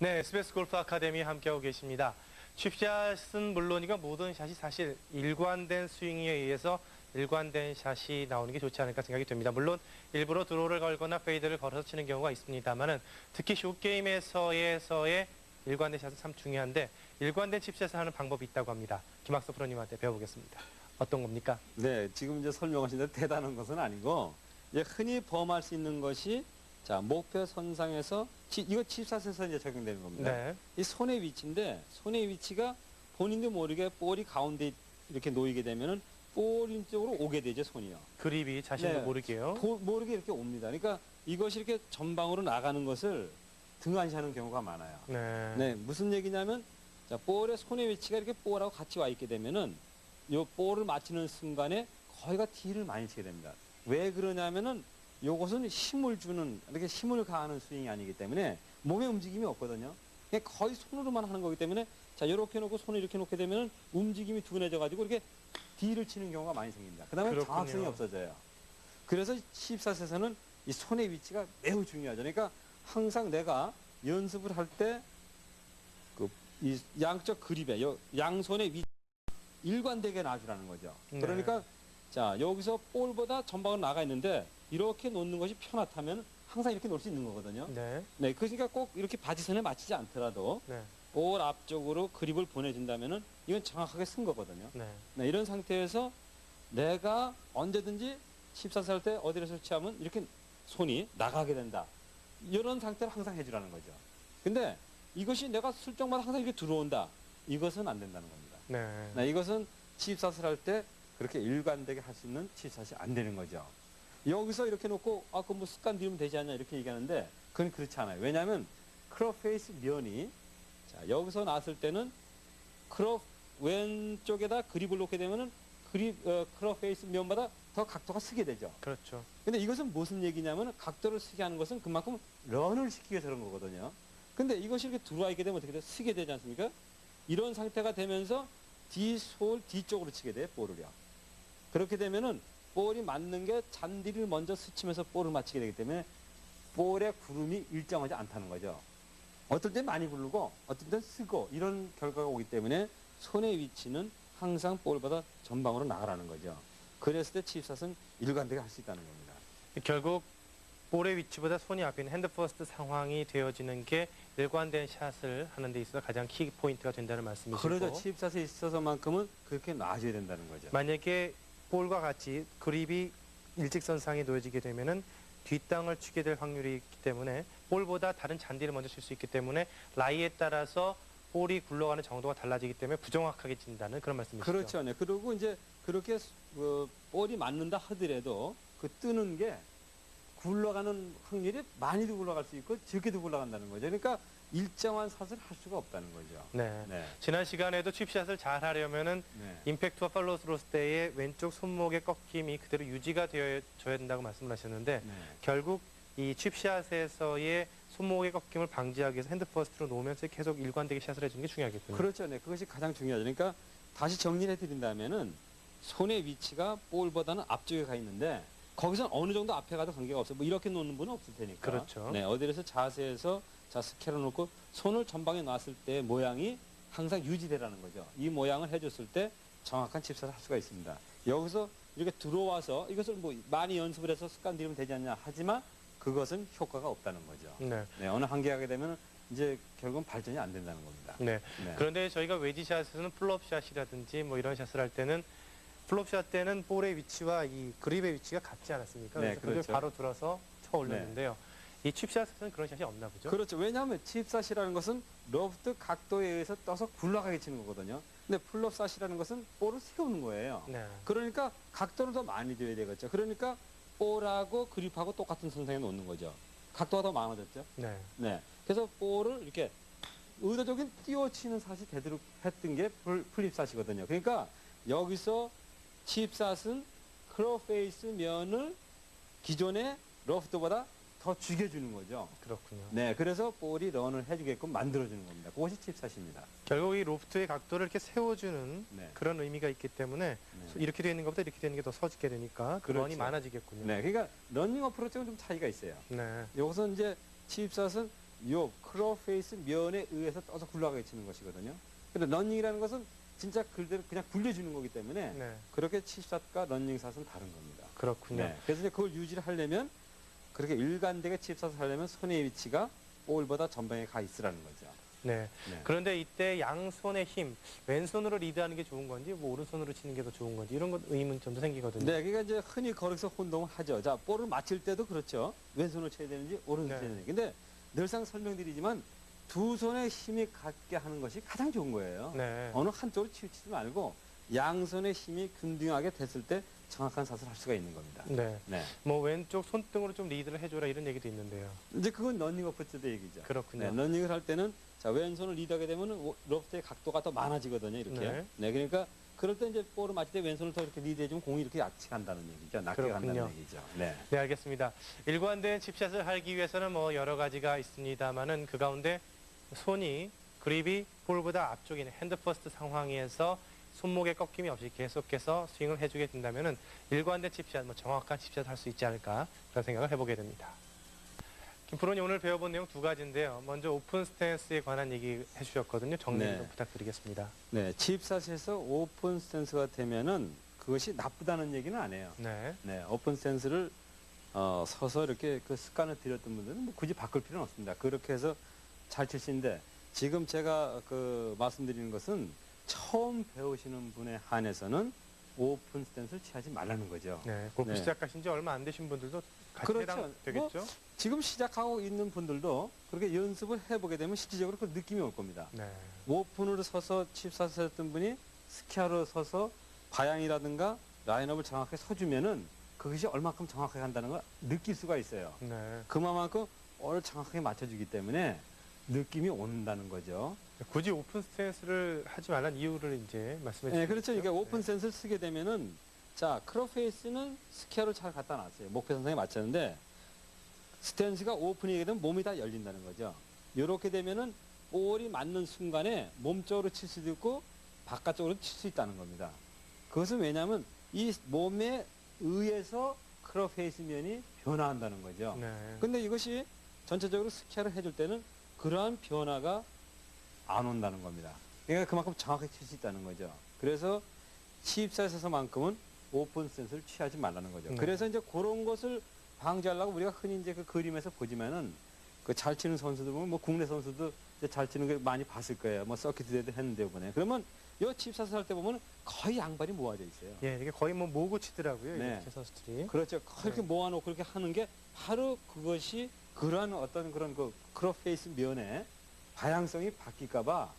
네, SBS 골프 아카데미 함께하고 계십니다. 칩샷은 물론이고 모든 샷이 사실 일관된 스윙에 의해서 일관된 샷이 나오는 게 좋지 않을까 생각이 됩니다. 물론 일부러 드로우를 걸거나 페이드를 걸어서 치는 경우가 있습니다만은 특히 숏게임에서의 일관된 샷은 참 중요한데 일관된 칩샷을 하는 방법이 있다고 합니다. 김학서 프로님한테 배워보겠습니다. 어떤 겁니까? 네, 지금 이제 설명하신 대로 대단한 것은 아니고, 이제 흔히 범할 수 있는 것이, 자, 목표 선상에서, 이거 칩샷에서 이제 적용되는 겁니다. 네. 이 손의 위치인데, 손의 위치가 본인도 모르게 볼이 가운데 이렇게 놓이게 되면은, 볼 쪽으로 오게 되죠, 손이요. 그립이 자신도 네. 모르게요. 모르게 이렇게 옵니다. 그러니까 이것이 이렇게 전방으로 나가는 것을 등한시하는 경우가 많아요. 네. 네, 무슨 얘기냐면, 자, 볼의 손의 위치가 이렇게 볼하고 같이 와 있게 되면은, 요 볼을 맞추는 순간에 거의가 D를 많이 치게 됩니다. 왜 그러냐면은, 요것은 힘을 주는, 이렇게 힘을 가하는 스윙이 아니기 때문에 몸의 움직임이 없거든요. 그냥 거의 손으로만 하는 거기 때문에, 자, 이렇게 놓고 손을 이렇게 놓게 되면은 움직임이 둔해져가지고 이렇게 D를 치는 경우가 많이 생깁니다. 그 다음에 그렇군요. 정확성이 없어져요. 그래서 칩샷에서는 이 손의 위치가 매우 중요하죠. 그러니까 항상 내가 연습을 할 때, 이 양쪽 그립에, 양손의 위치, 일관되게 놔주라는 거죠. 네. 그러니까, 자, 여기서 볼보다 전방으로 나가 있는데, 이렇게 놓는 것이 편하다면 항상 이렇게 놓을 수 있는 거거든요. 네. 네, 그러니까 꼭 이렇게 바지선에 맞추지 않더라도, 네. 볼 앞쪽으로 그립을 보내준다면은, 이건 정확하게 쓴 거거든요. 네. 네, 이런 상태에서 내가 언제든지 칩샷을 할 때 어디를 설치하면 이렇게 손이 나가게 된다. 이런 상태를 항상 해주라는 거죠. 근데 이것이 내가 슬쩍마다 항상 이렇게 들어온다. 이것은 안 된다는 겁니다. 네. 네, 이것은 칩샷을 할 때 그렇게 일관되게 할 수 있는 칩샷이 안 되는 거죠. 여기서 이렇게 놓고, 아, 그럼 뭐 습관 들이면 되지 않냐 이렇게 얘기하는데, 그건 그렇지 않아요. 왜냐하면 크롭 페이스 면이, 자, 여기서 나왔을 때는 크롭 왼쪽에다 그립을 놓게 되면은 크롭 페이스 면보다 더 각도가 쓰게 되죠. 그렇죠. 근데 이것은 무슨 얘기냐면, 각도를 쓰게 하는 것은 그만큼 런을 시키기 위해서 그런 거거든요. 근데 이것이 이렇게 들어와 있게 되면 어떻게 돼? 쓰게 되지 않습니까? 이런 상태가 되면서 솔 뒤쪽으로 치게 돼요, 볼을요. 그렇게 되면은 볼이 맞는 게 잔디를 먼저 스치면서 볼을 맞추게 되기 때문에 볼의 구름이 일정하지 않다는 거죠. 어떨 땐 많이 구르고 어떨 땐 쓰고 이런 결과가 오기 때문에 손의 위치는 항상 볼보다 전방으로 나가라는 거죠. 그랬을 때 칩샷은 일관되게 할 수 있다는 겁니다. 결국 볼의 위치보다 손이 앞에 있는 핸드 퍼스트 상황이 되어지는 게 일관된 샷을 하는 데 있어서 가장 키 포인트가 된다는 말씀이시고 그러죠. 칩샷에 있어서만큼은 그렇게 놔줘야 된다는 거죠. 만약에 볼과 같이 그립이 일직선상에 놓여지게 되면은 뒷땅을 치게 될 확률이 있기 때문에 볼보다 다른 잔디를 먼저 칠 수 있기 때문에 라이에 따라서 볼이 굴러가는 정도가 달라지기 때문에 부정확하게 친다는 그런 말씀이시죠. 그렇죠. 네. 그리고 이제 그렇게 볼이 맞는다 하더라도 그 뜨는 게 굴러가는 확률이 많이도 굴러갈 수 있고 적게도 굴러간다는 거죠. 그러니까 일정한 샷을 할 수가 없다는 거죠. 네. 네. 지난 시간에도 칩샷을 잘 하려면은 네. 임팩트와 팔로우 스로스 때의 왼쪽 손목의 꺾임이 그대로 유지가 되어줘야 된다고 말씀을 하셨는데 네. 결국 이 칩샷에서의 손목의 꺾임을 방지하기 위해서 핸드 퍼스트로 놓으면서 계속 일관되게 샷을 해주는 게 중요하겠군요. 그렇죠. 네. 그것이 가장 중요하죠. 그러니까 다시 정리를 해드린다면은 손의 위치가 볼보다는 앞쪽에 가 있는데 거기서 어느 정도 앞에 가도 관계가 없어요. 뭐 이렇게 놓는 분은 없을 테니까. 그렇죠. 네. 어디에서 자세에서 자 스케일을 놓고 손을 전방에 놨을 때 모양이 항상 유지되라는 거죠. 이 모양을 해줬을 때 정확한 칩샷을 할 수가 있습니다. 여기서 이렇게 들어와서 이것을 뭐 많이 연습을 해서 습관 들이면 되지 않냐 하지만 그것은 효과가 없다는 거죠. 네. 네. 어느 한계가 하게 되면 이제 결국은 발전이 안 된다는 겁니다. 네. 네. 그런데 저희가 웨지샷에서는 플롭샷이라든지 뭐 이런 샷을 할 때는 플롭샷 때는 볼의 위치와 이 그립의 위치가 같지 않았습니까? 네, 그래서 그걸 그렇죠. 바로 들어서 쳐 올렸는데요. 이 칩샷에서는 그런 샷이 없나 보죠? 그렇죠. 왜냐하면 칩샷이라는 것은 로프트 각도에 의해서 떠서 굴러가게 치는 거거든요. 근데 플롭샷이라는 것은 볼을 세우는 거예요. 네. 그러니까 각도를 더 많이 줘야 되겠죠. 그러니까 볼하고 그립하고 똑같은 선상에 놓는 거죠. 각도가 더 많아졌죠. 네. 네. 그래서 볼을 이렇게 의도적인 띄워치는 샷이 되도록 했던 게 플립샷이거든요. 그러니까 여기서 칩샷은 크롭 페이스 면을 기존의 로프트보다 더 죽여주는 거죠. 그렇군요. 네, 그래서 볼이 런을 해주게끔 만들어주는 겁니다. 그것이 칩샷입니다. 결국 이 로프트의 각도를 이렇게 세워주는 네. 그런 의미가 있기 때문에 네. 이렇게 되어 있는 것보다 이렇게 되는 게 더 서짓게 되니까 그 그렇죠. 런이 많아지겠군요. 네, 그러니까 러닝 어프로치는 좀 차이가 있어요. 네. 여기서 이제 칩샷은 요 크로우 페이스 면에 의해서 떠서 굴러가게 치는 것이거든요. 근데 런닝이라는 것은 진짜 그대로 그냥 굴려주는 거기 때문에 네. 그렇게 칩샷과 런닝샷은 다른 겁니다. 그렇군요. 네. 그래서 이제 그걸 유지를 하려면 그렇게 일관되게 칩샷을 하려면 손의 위치가 볼보다 전방에 가 있으라는 거죠. 네. 네. 그런데 이때 양손의 힘, 왼손으로 리드하는 게 좋은 건지, 뭐 오른손으로 치는 게 더 좋은 건지 이런 것 의문점도 생기거든요. 네, 그러니까 이제 흔히 거기서 혼동을 하죠. 자, 볼을 맞힐 때도 그렇죠. 왼손으로 쳐야 되는지 오른손으로 네. 쳐야 되는지. 근데 늘상 설명드리지만 두 손에 힘이 갖게 하는 것이 가장 좋은 거예요. 네. 어느 한쪽으로 치우치지 말고 양손의 힘이 균등하게 됐을 때 정확한 샷을 할 수가 있는 겁니다. 네. 네. 뭐 왼쪽 손등으로 좀 리드를 해줘라 이런 얘기도 있는데요. 이제 그건 런닝 어프로치 때 얘기죠. 그렇군요. 네, 런닝을 할 때는 자, 왼손을 리드하게 되면 로프트의 각도가 더 많아지거든요. 이렇게. 네. 네. 그러니까 그럴 때 이제 볼을 맞을 때 왼손을 더 이렇게 리드해주면 공이 이렇게 약치 간다는 얘기죠. 낮게 그렇군요. 간다는 얘기죠. 네. 네, 알겠습니다. 일관된 칩샷을 하기 위해서는 뭐 여러 가지가 있습니다만은 그 가운데 손이 그립이 볼보다 앞쪽에 있는 핸드 퍼스트 상황에서 손목에 꺾임이 없이 계속해서 스윙을 해주게 된다면은 일관된 칩샷, 뭐 정확한 칩샷을 할 수 있지 않을까 그런 생각을 해보게 됩니다. 김 프로님 오늘 배워본 내용 두 가지인데요. 먼저 오픈 스탠스에 관한 얘기 해주셨거든요. 정리 네. 좀 부탁드리겠습니다. 네. 칩샷에서 오픈 스탠스가 되면은 그것이 나쁘다는 얘기는 안 해요. 네, 네. 오픈 스탠스를 서서 이렇게 그 습관을 들였던 분들은 뭐 굳이 바꿀 필요는 없습니다. 그렇게 해서 잘 칠 수 있는데 지금 제가 그 말씀드리는 것은 처음 배우시는 분에 한해서는 오픈 스탠스를 취하지 말라는 거죠. 네. 골프 네. 시작하신 지 얼마 안 되신 분들도 같이 그렇죠. 해당되겠죠? 지금 시작하고 있는 분들도 그렇게 연습을 해보게 되면 실질적으로 그 느낌이 올 겁니다. 네. 오픈으로 서서 칩샷을 했던 분이 스키아로 서서 방향이라든가 라인업을 정확하게 서주면은 그것이 얼마큼 정확하게 한다는 걸 느낄 수가 있어요. 네. 그만큼 올 정확하게 맞춰주기 때문에 느낌이 온다는 거죠. 굳이 오픈 스탠스를 하지 말라는 이유를 이제 말씀해 주시죠. 네, 그렇죠. 그러니까 오픈 센스를 쓰게 되면은 자, 크로페이스는 스퀘어로 잘 갖다 놨어요. 목표 선상에 맞췄는데 스탠스가 오픈이 되면 몸이 다 열린다는 거죠. 이렇게 되면은 볼이 맞는 순간에 몸쪽으로 칠 수도 있고 바깥쪽으로 칠 수 있다는 겁니다. 그것은 왜냐하면 이 몸에 의해서 크로페이스 면이 변화한다는 거죠. 네. 근데 이것이 전체적으로 스퀘어를 해줄 때는 그러한 변화가 안 온다는 겁니다. 그러니까 그만큼 정확하게 칠 수 있다는 거죠. 그래서 칩샷에서만큼은 오픈 스탠스를 취하지 말라는 거죠. 네. 그래서 이제 그런 것을 방지하려고 우리가 흔히 이제 그 그림에서 보지만은 그 잘 치는 선수들 보면 뭐 국내 선수도 이제 잘 치는 거 많이 봤을 거예요. 뭐 서킷 대회도 했는데 이번에. 그러면 요 칩샷을 할 때 보면 거의 양발이 모아져 있어요. 예, 이게 거의 뭐 모고 치더라고요. 네. 이렇게 선수들이. 그렇죠. 그렇게 네. 모아놓고 그렇게 하는 게 바로 그것이 그러한 어떤 그런 그 크로페이스 면에 방향성이 바뀔까봐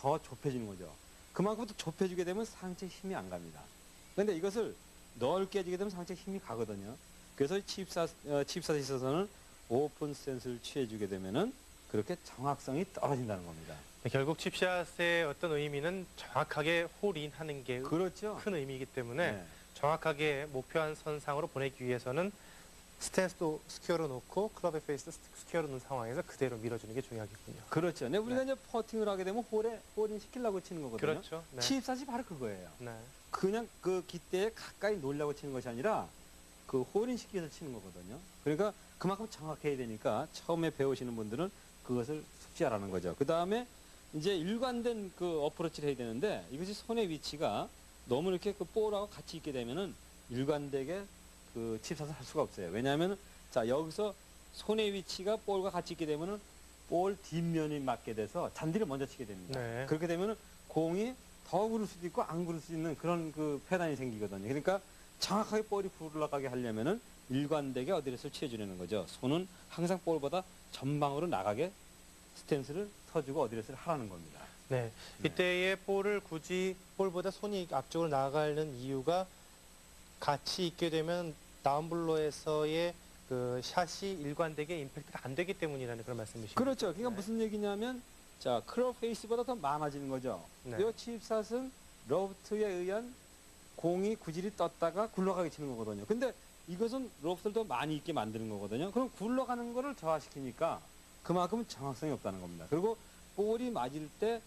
더 좁혀지는 거죠. 그만큼 또 좁혀지게 되면 상체 힘이 안 갑니다. 그런데 이것을 넓게 해지게 되면 상체 힘이 가거든요. 그래서 칩샷에 있어서는 오픈 스탠스를 취해주게 되면은 그렇게 정확성이 떨어진다는 겁니다. 네, 결국 칩샷의 어떤 의미는 정확하게 홀인하는 게 큰 그렇죠. 의미이기 때문에 네. 정확하게 목표한 선상으로 보내기 위해서는 스탠스도 스퀘어로 놓고 클럽의 페이스도 스퀘어로 놓은 상황에서 그대로 밀어주는 게 중요하겠군요. 그렇죠. 네, 우리가 네. 이제 퍼팅을 하게 되면 홀인 시키려고 치는 거거든요. 그렇죠. 네. 칩샷이 바로 그거예요. 네. 그냥 그 기대에 가까이 놓으려고 치는 것이 아니라 그 홀인 시키기 위해서 치는 거거든요. 그러니까 그만큼 정확해야 되니까 처음에 배우시는 분들은 그것을 숙지하라는 거죠. 그 다음에 이제 일관된 그 어프로치를 해야 되는데 이것이 손의 위치가 너무 이렇게 그 볼하고 같이 있게 되면은 일관되게 그 칩샷을 할 수가 없어요. 왜냐하면 자, 여기서 손의 위치가 볼과 같이 있게 되면은 볼 뒷면이 맞게 돼서 잔디를 먼저 치게 됩니다. 네. 그렇게 되면은 공이 더 구를 수도 있고 안 구를 수 있는 그런 그 패단이 생기거든요. 그러니까 정확하게 볼이 굴러가게 하려면은 일관되게 어드레스를 취해주려는 거죠. 손은 항상 볼보다 전방으로 나가게 스탠스를 서주고 어드레스를 하라는 겁니다. 네. 네. 이때의 볼을 굳이 볼보다 손이 앞쪽으로 나가는 이유가 같이 있게 되면 다운블로에서의 그 샷이 일관되게 임팩트가 안 되기 때문이라는 그런 말씀이시죠? 그렇죠. 그러니까 네. 무슨 얘기냐면 자, 크롭 페이스보다 더 많아지는 거죠. 네. 이 칩샷은 로프트에 의한 공이 구질이 떴다가 굴러가게 치는 거거든요. 근데 이것은 로프트를 더 많이 있게 만드는 거거든요. 그럼 굴러가는 거를 저하시키니까 그만큼 정확성이 없다는 겁니다. 그리고 볼이 맞을 때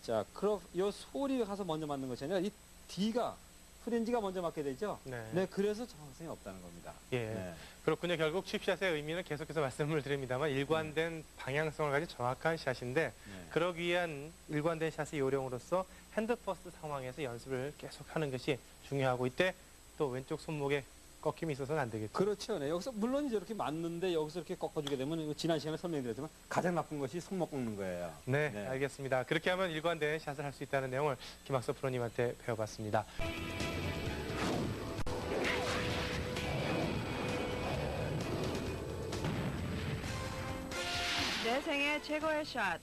자, 크롭 요 솔이 가서 먼저 맞는 것이 아니라 이 D가 프린지가 먼저 맞게 되죠. 네. 네, 그래서 정확성이 없다는 겁니다. 예. 네. 그렇군요. 결국 칩샷의 의미는 계속해서 말씀을 드립니다만 일관된 방향성을 가진 정확한 샷인데 네. 그러기 위한 일관된 샷의 요령으로서 핸드 퍼스트 상황에서 연습을 계속하는 것이 중요하고 이때 또 왼쪽 손목에 꺾임이 있어서는 안 되겠죠. 그렇죠. 네. 여기서 물론 이제 이렇게 맞는데 여기서 이렇게 꺾어주게 되면 이거 지난 시간에 설명드렸지만 가장 나쁜 것이 손목 꺾는 거예요. 네, 네. 알겠습니다. 그렇게 하면 일관된 샷을 할 수 있다는 내용을 김학서 프로님한테 배워봤습니다. 내 생애 최고의 샷.